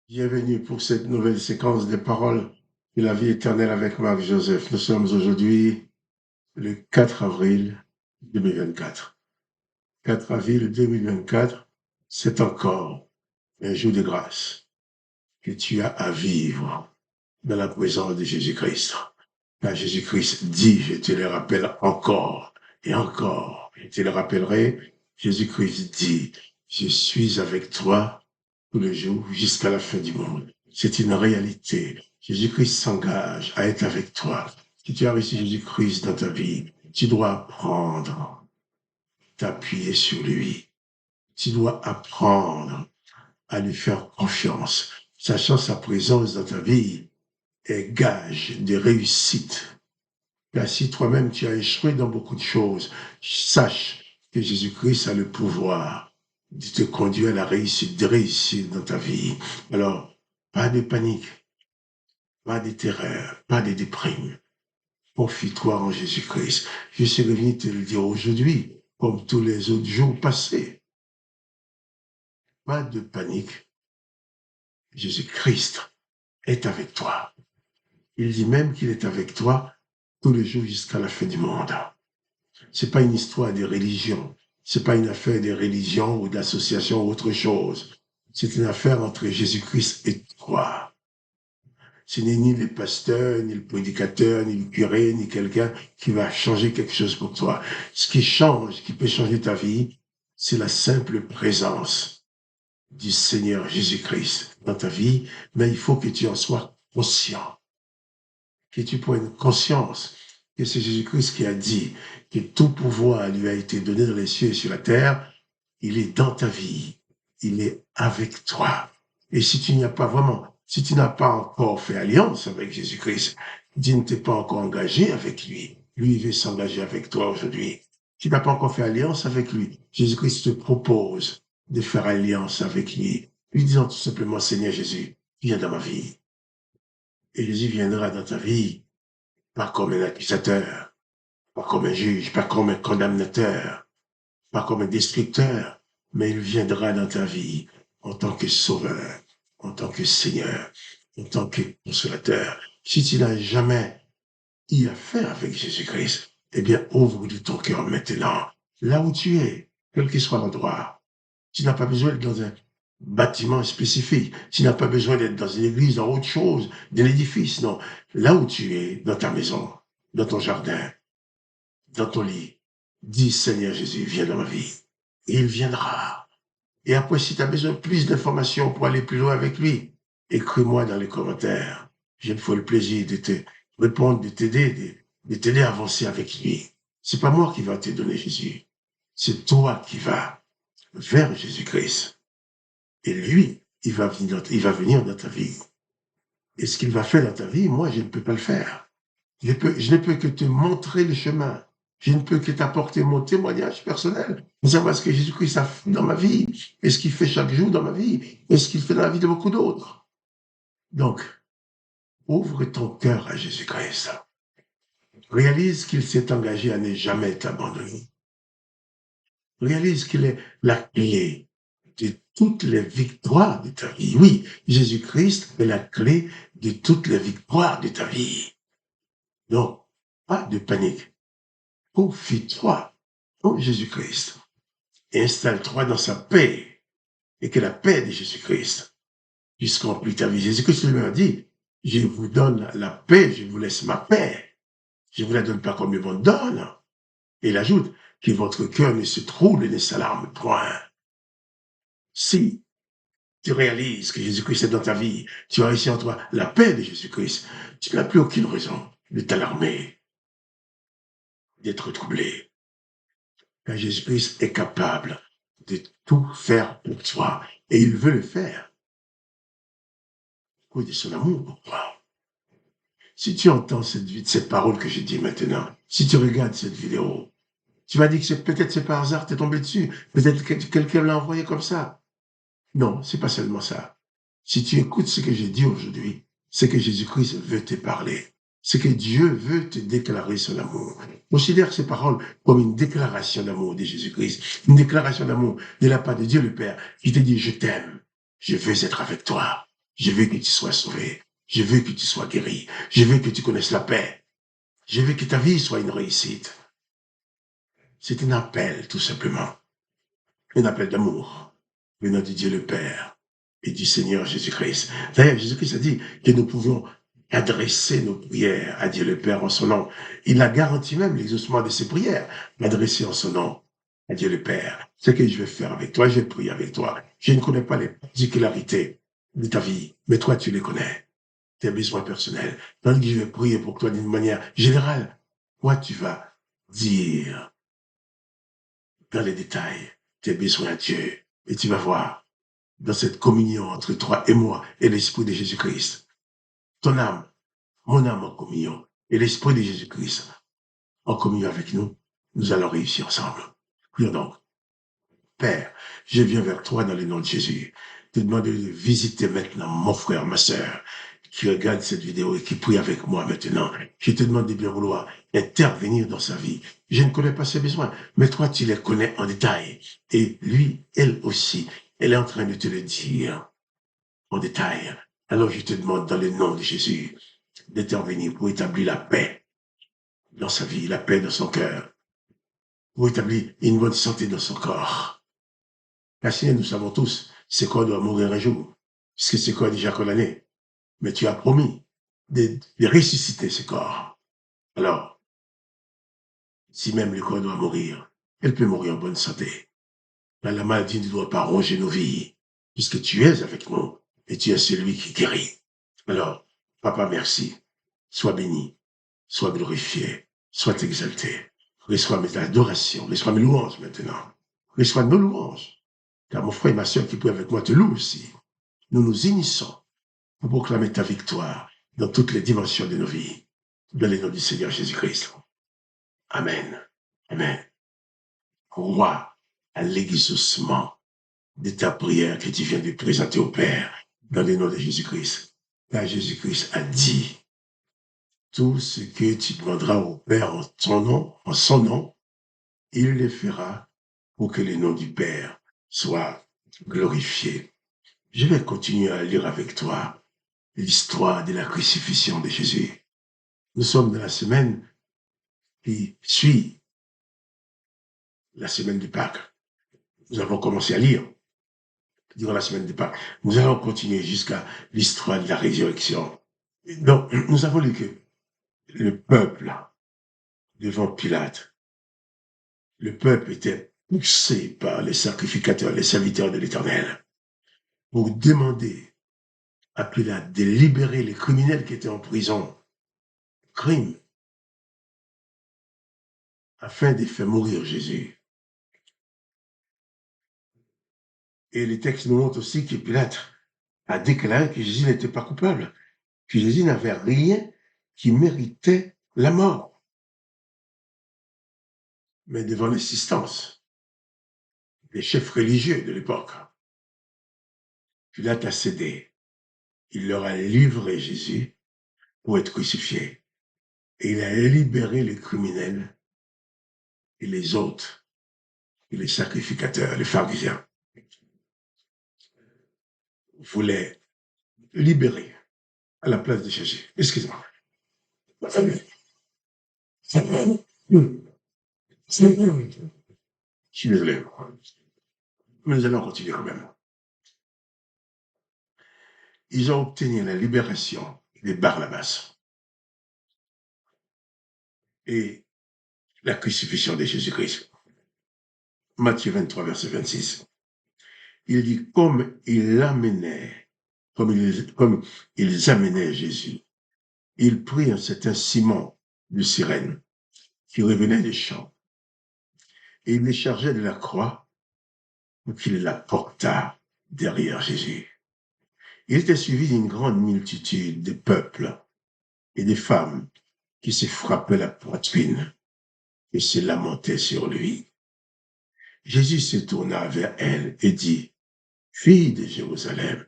Bienvenue pour cette nouvelle séquence des paroles de la vie éternelle avec Marc Joseph. Nous sommes aujourd'hui le 4 avril 2024. 4 avril 2024, c'est encore un jour de grâce que tu as à vivre dans la présence de Jésus-Christ. Car Jésus-Christ dit, je te le rappelle encore et encore, je te le rappellerai, Jésus-Christ dit, je suis avec toi tous les jours jusqu'à la fin du monde. C'est une réalité. Jésus-Christ s'engage à être avec toi. Si tu as reçu Jésus-Christ dans ta vie, tu dois apprendre à t'appuyer sur lui. Tu dois apprendre à lui faire confiance, sachant sa présence dans ta vie est gage de réussite. Car si toi-même tu as échoué dans beaucoup de choses, sache que Jésus-Christ a le pouvoir de te conduire à la réussite, de réussir dans ta vie. Alors, pas de panique, pas de terreur, pas de déprime. Confie-toi en Jésus-Christ. Je suis venu te le dire aujourd'hui, comme tous les autres jours passés. Pas de panique. Jésus-Christ est avec toi. Il dit même qu'il est avec toi tous les jours jusqu'à la fin du monde. C'est pas une histoire de religion. C'est pas une affaire de religion ou d'association ou autre chose. C'est une affaire entre Jésus-Christ et toi. Ce n'est ni le pasteur, ni le prédicateur, ni le curé, ni quelqu'un qui va changer quelque chose pour toi. Ce qui change, qui peut changer ta vie, c'est la simple présence du Seigneur Jésus-Christ dans ta vie, mais il faut que tu en sois conscient, que tu prennes conscience que c'est Jésus-Christ qui a dit que tout pouvoir lui a été donné dans les cieux et sur la terre. Il est dans ta vie, il est avec toi. Et si tu n'y as pas vraiment, si tu n'as pas encore fait alliance avec Jésus-Christ, tu ne t'es pas encore engagé avec lui, lui il veut s'engager avec toi aujourd'hui. Tu n'as pas encore fait alliance avec lui. Jésus-Christ te propose de faire alliance avec lui, lui disant tout simplement, Seigneur Jésus, viens dans ma vie. Et Jésus viendra dans ta vie, pas comme un accusateur, pas comme un juge, pas comme un condamnateur, pas comme un destructeur, mais il viendra dans ta vie en tant que sauveur, en tant que Seigneur, en tant que consolateur. Si tu n'as jamais eu affaire avec Jésus-Christ, eh bien, ouvre de ton cœur maintenant, là où tu es, quel que soit l'endroit. Tu n'as pas besoin d'être dans un bâtiment spécifique. Tu n'as pas besoin d'être dans une église, dans autre chose, dans l'édifice, non. Là où tu es, dans ta maison, dans ton jardin, dans ton lit, dis Seigneur Jésus, viens dans ma vie. Et il viendra. Et après, si tu as besoin de plus d'informations pour aller plus loin avec lui, écris-moi dans les commentaires. Je me ferai le plaisir de te répondre, de t'aider à avancer avec lui. C'est pas moi qui va te donner Jésus. C'est toi qui vas vers Jésus-Christ. Et lui, il va venir dans ta vie. Et ce qu'il va faire dans ta vie, moi, je ne peux pas le faire. Je ne peux que te montrer le chemin. Je ne peux que t'apporter mon témoignage personnel pour savoir ce que Jésus-Christ a fait dans ma vie, et ce qu'il fait chaque jour dans ma vie, et ce qu'il fait dans la vie de beaucoup d'autres. Donc, ouvre ton cœur à Jésus-Christ. Réalise qu'il s'est engagé à ne jamais t'abandonner. Réalise qu'il est la clé de toutes les victoires de ta vie. Oui, Jésus-Christ est la clé de toutes les victoires de ta vie. Donc, pas de panique. Confie-toi en Jésus-Christ. Installe-toi dans sa paix. Et que la paix de Jésus-Christ puisse remplir ta vie. Jésus-Christ lui a dit, je vous donne la paix, je vous laisse ma paix. Je ne vous la donne pas comme le monde donne. Et il ajoute que votre cœur ne se trouble, ne s'alarme point. Si tu réalises que Jésus-Christ est dans ta vie, tu as ici en toi la paix de Jésus-Christ, tu n'as plus aucune raison de t'alarmer, d'être troublé. Car Jésus-Christ est capable de tout faire pour toi. Et il veut le faire. Oui, de son amour pour toi. Si tu entends cette parole que je dis maintenant, si tu regardes cette vidéo, tu vas dire que peut-être c'est par hasard, tu es tombé dessus. Peut-être que quelqu'un l'a envoyé comme ça. Non, c'est pas seulement ça. Si tu écoutes ce que j'ai dit aujourd'hui, c'est que Jésus-Christ veut te parler. C'est que Dieu veut te déclarer son amour. Considère ces paroles comme une déclaration d'amour de Jésus-Christ. Une déclaration d'amour de la part de Dieu le Père qui te dit, je t'aime. Je veux être avec toi. Je veux que tu sois sauvé. Je veux que tu sois guéri. Je veux que tu connaisses la paix. Je veux que ta vie soit une réussite. C'est un appel, tout simplement. Un appel d'amour venant de Dieu le Père et du Seigneur Jésus-Christ. D'ailleurs, Jésus-Christ a dit que nous pouvons adresser nos prières à Dieu le Père en son nom. Il a garanti même l'exaucement de ses prières, m'adresser en son nom à Dieu le Père. Ce que je vais faire avec toi, je vais prier avec toi. Je ne connais pas les particularités de ta vie, mais toi, tu les connais, tes besoins personnels. Donc, je vais prier pour toi d'une manière générale. Toi, tu vas dire dans les détails tes besoins à Dieu. Et tu vas voir, dans cette communion entre toi et moi et l'Esprit de Jésus-Christ, ton âme, mon âme en communion, et l'Esprit de Jésus-Christ en communion avec nous, nous allons réussir ensemble. Prions donc. Père, je viens vers toi dans le nom de Jésus, te demander de visiter maintenant mon frère, ma sœur, qui regarde cette vidéo et qui prie avec moi maintenant. Je te demande de bien vouloir intervenir dans sa vie. Je ne connais pas ses besoins, mais toi, tu les connais en détail. Et lui, elle aussi, elle est en train de te le dire en détail. Alors je te demande dans le nom de Jésus d'intervenir pour établir la paix dans sa vie, la paix dans son cœur, pour établir une bonne santé dans son corps. Parce que nous savons tous, ce corps doit mourir un jour, puisque ce corps est déjà condamné. Mais tu as promis de ressusciter ce corps. Alors, si même le corps doit mourir, elle peut mourir en bonne santé. Là, la maladie ne doit pas ronger nos vies, puisque tu es avec nous et tu es celui qui guérit. Alors, Papa, merci. Sois béni, sois glorifié, sois exalté. Reçois mes adorations, reçois mes louanges maintenant. Reçois nos louanges. Car mon frère et ma soeur qui prient avec moi te louent aussi. Nous nous unissons pour proclamer ta victoire dans toutes les dimensions de nos vies. Dans le nom du Seigneur Jésus-Christ. Amen. Amen. Crois à l'exaucement de ta prière que tu viens de présenter au Père dans le nom de Jésus-Christ. Car Jésus-Christ a dit, tout ce que tu demanderas au Père en son nom, il le fera pour que le nom du Père soit glorifié. Je vais continuer à lire avec toi l'histoire de la crucifixion de Jésus. Nous sommes dans la semaine qui suit la semaine de Pâques. Nous avons commencé à lire durant la semaine de Pâques. Nous allons continuer jusqu'à l'histoire de la résurrection. Donc, nous avons lu que le peuple, devant Pilate, le peuple était poussé par les sacrificateurs, les serviteurs de l'Éternel, pour demander à Pilate de libérer les criminels qui étaient en prison, crime, afin de faire mourir Jésus. Et les textes nous montrent aussi que Pilate a déclaré que Jésus n'était pas coupable, que Jésus n'avait rien qui méritait la mort. Mais devant l'insistance des chefs religieux de l'époque, Pilate a cédé. Il leur a livré Jésus pour être crucifié. Et il a libéré les criminels et les autres, et les sacrificateurs, les pharisiens, voulaient libérer à la place de Jésus. Excusez-moi. Je suis désolé. Mais nous allons continuer quand même. Ils ont obtenu la libération de Barnabas et la crucifixion de Jésus-Christ. Matthieu 23, verset 26. Il dit, comme ils amenaient Jésus, ils prirent un certain Simon de Cyrène qui revenait des champs et il les chargeait de la croix pour qu'il la portât derrière Jésus. Il était suivi d'une grande multitude de peuples et de femmes qui se frappaient la poitrine et se lamentaient sur lui. Jésus se tourna vers elle et dit, « Fille de Jérusalem,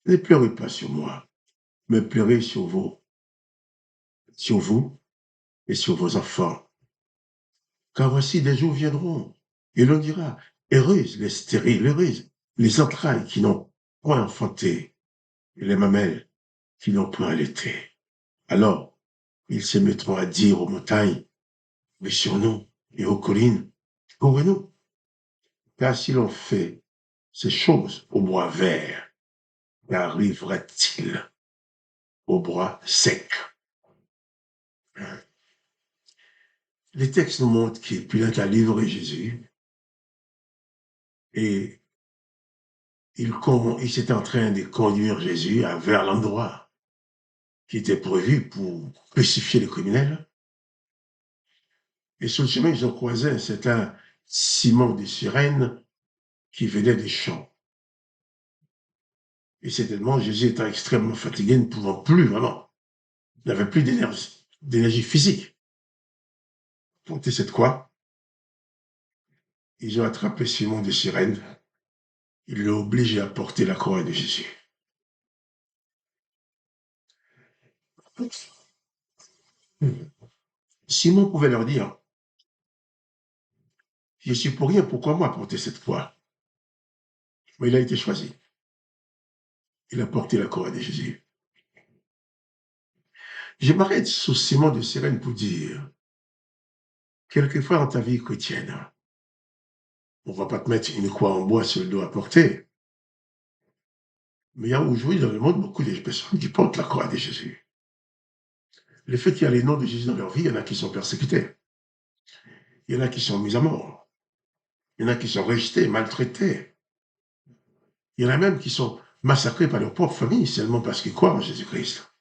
ne pleurez pas sur moi, mais pleurez sur vous et sur vos enfants. Car voici des jours viendront, et l'on dira, heureuses les stériles, heureuses les entrailles qui n'ont point enfanté, et les mamelles qui n'ont point allaité. Alors, ils se mettront à dire aux montagnes, mais sur nous, et aux collines, couvrez-nous. Car si l'on fait ces choses au bois vert, qu'arrivera-t-il au bois sec? Les textes nous montrent que Pilate a livré Jésus et il était en train de conduire Jésus vers l'endroit qui était prévu pour crucifier les criminels. Et sur le chemin, ils ont croisé un certain Simon de Cyrène qui venait des champs. Et certainement, Jésus étant extrêmement fatigué, ne pouvant plus vraiment, il n'avait plus d'énergie physique. Porter cette croix, ils ont attrapé Simon de Cyrène, ils l'ont obligé à porter la croix de Jésus. Simon pouvait leur dire, je suis pour rien, pourquoi moi porter cette croix? Mais il a été choisi. Il a porté la croix de Jésus. Je m'arrête sur Simon de Cyrène pour dire, quelquefois dans ta vie chrétienne, on ne va pas te mettre une croix en bois sur le dos à porter. Mais il y a aujourd'hui dans le monde beaucoup de personnes qui portent la croix de Jésus. Le fait qu'il y a les noms de Jésus dans leur vie, il y en a qui sont persécutés. Il y en a qui sont mis à mort. Il y en a qui sont rejetés, maltraités. Il y en a même qui sont massacrés par leur propre famille seulement parce qu'ils croient en Jésus-Christ.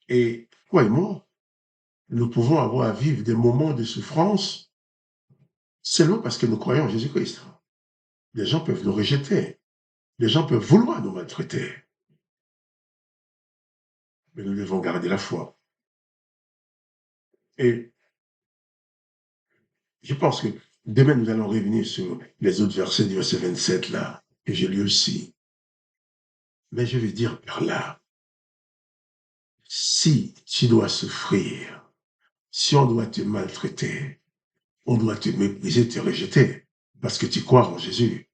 Et toi et moi, nous pouvons avoir à vivre des moments de souffrance seulement parce que nous croyons en Jésus-Christ. Les gens peuvent nous rejeter. Les gens peuvent vouloir nous maltraiter. Mais nous devons garder la foi. Et je pense que demain, nous allons revenir sur les autres versets du verset 27 là, que j'ai lu aussi. Mais je vais dire par là, si tu dois souffrir, si on doit te maltraiter, on doit te mépriser, te rejeter, parce que tu crois en Jésus,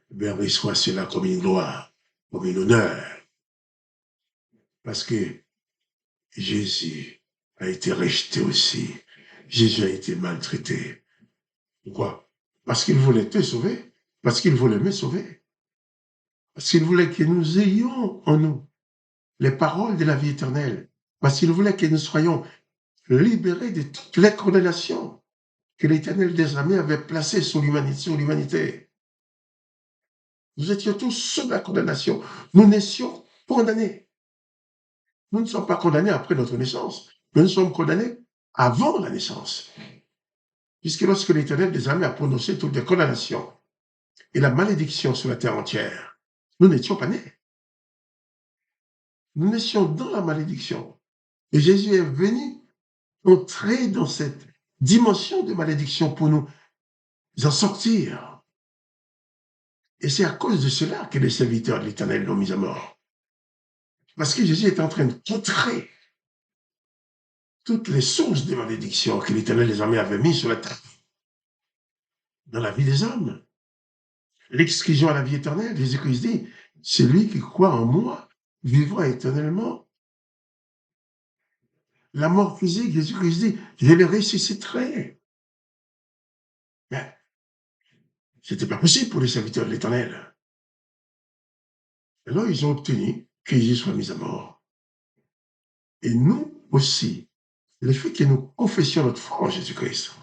ben reçois cela comme une gloire, comme un honneur, parce que Jésus a été rejeté aussi. Jésus a été maltraité. Pourquoi? Parce qu'il voulait te sauver, parce qu'il voulait me sauver, parce qu'il voulait que nous ayons en nous les paroles de la vie éternelle, parce qu'il voulait que nous soyons libérés de toutes les condamnations que l'Éternel des armées avait placées sur l'humanité. Nous étions tous sous la condamnation. Nous naissions condamnés. Nous ne sommes pas condamnés après notre naissance, mais nous sommes condamnés avant la naissance. Puisque lorsque l'Éternel des armées a prononcé toutes les condamnations et la malédiction sur la terre entière, nous n'étions pas nés. Nous naissions dans la malédiction. Et Jésus est venu entrer dans cette dimension de malédiction pour nous en sortir. Et c'est à cause de cela que les serviteurs de l'Éternel l'ont mis à mort. Parce que Jésus est en train de contrer toutes les sources de malédiction que l'Éternel des armées avait mises sur la terre, dans la vie des hommes. L'exclusion à la vie éternelle, Jésus-Christ dit, celui qui croit en moi vivra éternellement. La mort physique, Jésus-Christ dit, je le ressusciterai. Mais c'était pas possible pour les serviteurs de l'Éternel. Alors ils ont obtenu que Jésus soit mis à mort. Et nous aussi, le fait que nous confessions notre foi en Jésus-Christ,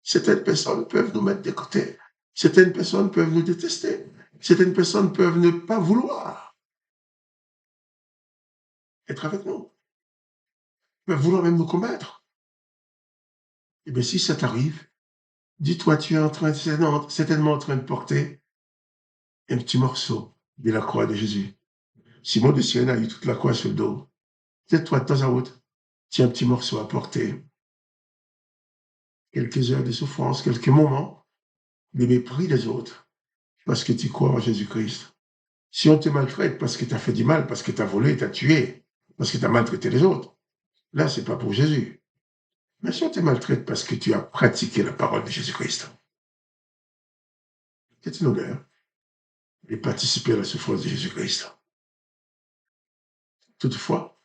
certaines personnes peuvent nous mettre de côté, certaines personnes peuvent nous détester, certaines personnes peuvent ne pas vouloir être avec nous, peuvent vouloir même nous combattre. Et bien si ça t'arrive, dis-toi, tu es certainement en train de porter un petit morceau de la croix de Jésus. Simon de Cyrène a eu toute la croix sur le dos. Peut-être toi, de temps à autre, tu as un petit morceau à porter. Quelques heures de souffrance, quelques moments de mépris des autres, parce que tu crois en Jésus-Christ. Si on te maltraite parce que tu as fait du mal, parce que tu as volé, tu as tué, parce que tu as maltraité les autres, là, c'est pas pour Jésus. Mais si on te maltraite parce que tu as pratiqué la parole de Jésus-Christ, c'est une honneur. et participer à la souffrance de Jésus-Christ. Toutefois,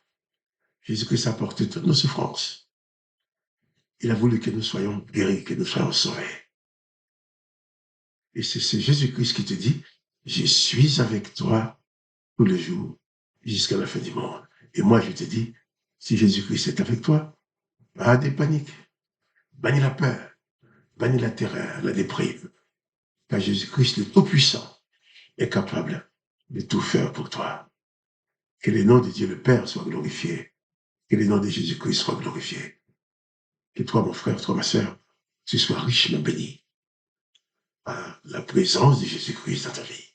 Jésus-Christ a porté toutes nos souffrances. Il a voulu que nous soyons guéris, que nous soyons sauvés. Et c'est Jésus-Christ qui te dit, je suis avec toi tous les jours jusqu'à la fin du monde. Et moi, je te dis, si Jésus-Christ est avec toi, pas de panique, bannis la peur, bannis la terreur, la déprime. Car Jésus-Christ, le Tout-Puissant, est capable de tout faire pour toi. Que le nom de Dieu le Père soit glorifié. Que le nom de Jésus-Christ soit glorifié. Que toi, mon frère, toi, ma sœur, tu sois richement béni par la présence de Jésus-Christ dans ta vie.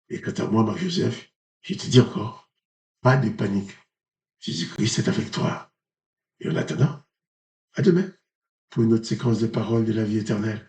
Et quant à moi, Marc-Joseph, je te dis encore, pas de panique. Jésus-Christ est avec toi. Et en attendant, à demain pour une autre séquence de paroles de la vie éternelle.